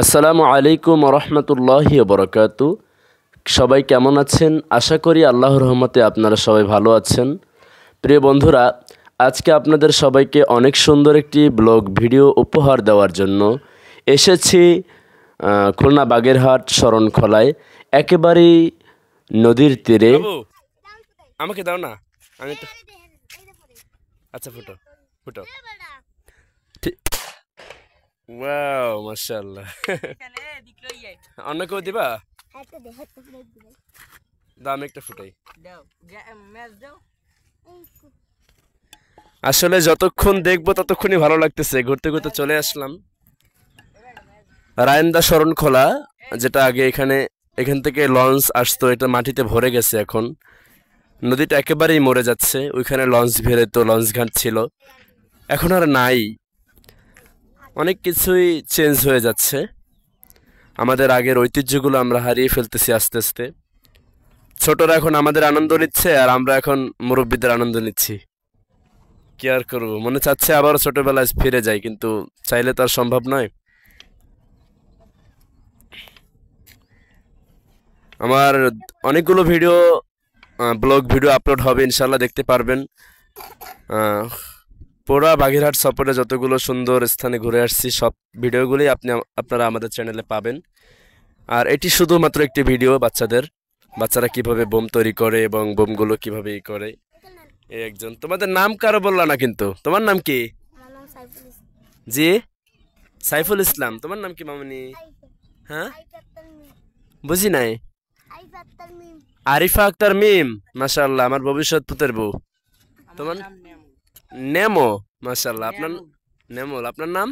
আসসালামু আলাইকুম রহমতুল্লাহি বরকাতু। সবাই কেমন আছেন? আশা করি আল্লাহর রহমতে আপনারা সবাই ভালো আছেন। প্রিয় বন্ধুরা, আজকে আপনাদের সবাইকে অনেক সুন্দর একটি ব্লগ ভিডিও উপহার দেওয়ার জন্য এসেছি খুলনা বাগেরহাট শরণখোলায়, একেবারেই নদীর তীরে। আমাকে দাও না, আমি তো আচ্ছা ফুটো ফুটো। ওয়াও মাশাআল্লাহ। অন্য কেউ দিবা? দাম একটা ফুটাই। আসলে যতক্ষণ দেখবো ততক্ষণই ভালো লাগতেছে। ঘুরতে ঘুরতে চলে আসলাম রায়েন্দা শরণখোলা, যেটা আগে এখান থেকে লঞ্চ আসতো, এটা মাটিতে ভরে গেছে। এখন নদীটা একেবারেই মরে যাচ্ছে। ওইখানে লঞ্চ ভেড়ে তো লঞ্চ ঘাট ছিল, এখন আর নাই। অনেক কিছুই চেঞ্জ হয়ে যাচ্ছে। আমাদের আগের ঐতিহ্যগুলো আমরা হারিয়ে ফেলতেছি আস্তে আস্তে। ছোটরা এখন আমাদের আনন্দ নিচ্ছে, আর আমরা এখন মুরব্বীদের আনন্দ নিচ্ছি। কি আর করবো, মনে চাচ্ছে আবার ছোটবেলায় ফিরে যাই, কিন্তু চাইলে তো আর সম্ভব নয়। আমার অনেকগুলো ভিডিও, ব্লগ ভিডিও আপলোড হবে, ইনশাল্লাহ দেখতে পারবেন। পুরা বাগেরহাট সফরে যতগুলো সুন্দর স্থানে ঘুরে আসছি, সব ভিডিওগুলোই আপনারা আমাদের চ্যানেলে পাবেন। আর এটি শুধুমাত্র একটি ভিডিও বাচ্চারা কিভাবে বোম তৈরি করে এবং বোমগুলো কিভাবে করে। এই একজন, তোমাদের নাম কারো বললা না কিন্তু। তোমার নাম কি? জি, সাইফুল ইসলাম। তোমার নাম কি মামনি? হ্যাঁ, বুঝি নাই। আরিফা আক্তার মিম, মাশাআল্লাহ, আমার ভবিষ্যৎ পুতের বউ। তোমার নেমো, মাশাআল্লাহ। আপনার নেমল, আপনার নাম?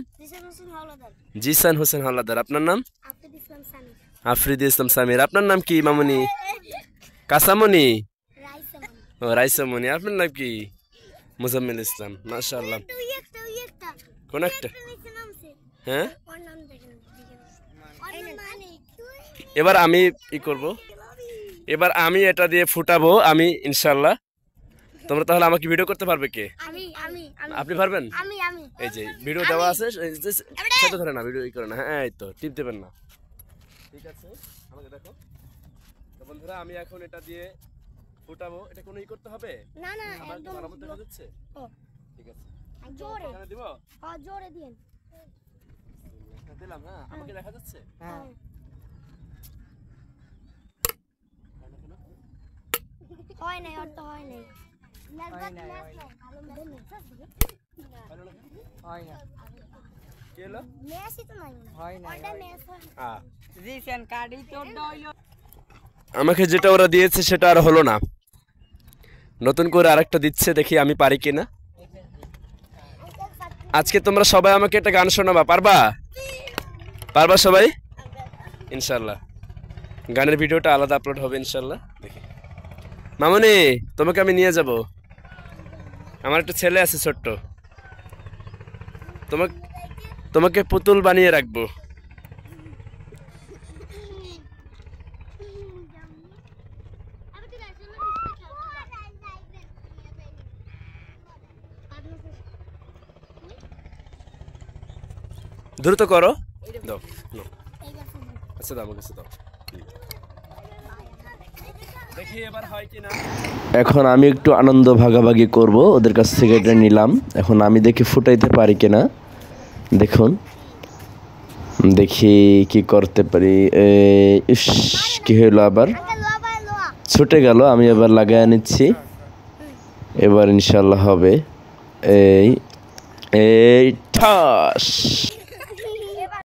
জিসান হোসেন হাওলাদার। আপনার নাম? আফ্রিদি ইসলাম সামির। আপনার নাম কি মামনি? কাসামনি, ও রাইসামনি। আপনার নাম কি? মুজাম্মিল ইসলাম, মাশাআল্লাহ। কোন একটা? হ্যাঁ, এবার আমি কি করব, এবার আমি এটা দিয়ে ফুটাবো আমি, ইনশাআল্লাহ। তোমরা তাহলে আমাকে ভিডিও করতে পারবে কে? আপনি পারবেন? এই যে ভিডিও দেওয়া আছে, সেটা ধরে না, ভিডিও করে না। হ্যাঁ, এই তো টিপ দেবেন না। ঠিক আছে, আমাকে দেখো তো বন্ধুরা, আমি এখন এটা দিয়ে ফুটাবো। এটা কোনো করতে হবে না? না, একদম আমার দেখা যাচ্ছে। ঠিক আছে, জোরে এখানে দিব। হ্যাঁ, জোরে দিন। দিলাম। হ্যাঁ, আমাকে দেখা যাচ্ছে। হ্যাঁ, হয় নাই, আর তো হয় নাই। আমাকে যেটা ওরা দিয়েছে সেটা আর হলো না, নতুন করে আরেকটা দিচ্ছে, দেখি আমি পারি কিনা। আজকে তোমরা সবাই আমাকে একটা গান শোনাবা, পারবা? পারবা সবাই? ইনশাল্লাহ গানের ভিডিওটা আলাদা আপলোড হবে ইনশাল্লাহ। দেখি মামনি, তোমাকে আমি নিয়ে যাব। আমার একটা ছেলে আছে ছোট্ট, তোমাকে পুতুল বানিয়ে রাখবো। দ্রুত করো, দাও। আচ্ছা, দাও, আমাকে দাও। দেখি এবার হয় কিনা। এখন আমি একটু আনন্দ ভাগাভাগি করব, ওদের কাছ থেকে এটা নিলাম। এখন আমি দেখি ফুটাইতে পারি কিনা। দেখুন, দেখি কি করতে পারি। ইস, কি হইলো, আবার ছুটে গেল। আমি এবার লাগাই নিচ্ছি, এবার ইনশাল্লাহ হবে। এই ঠাস।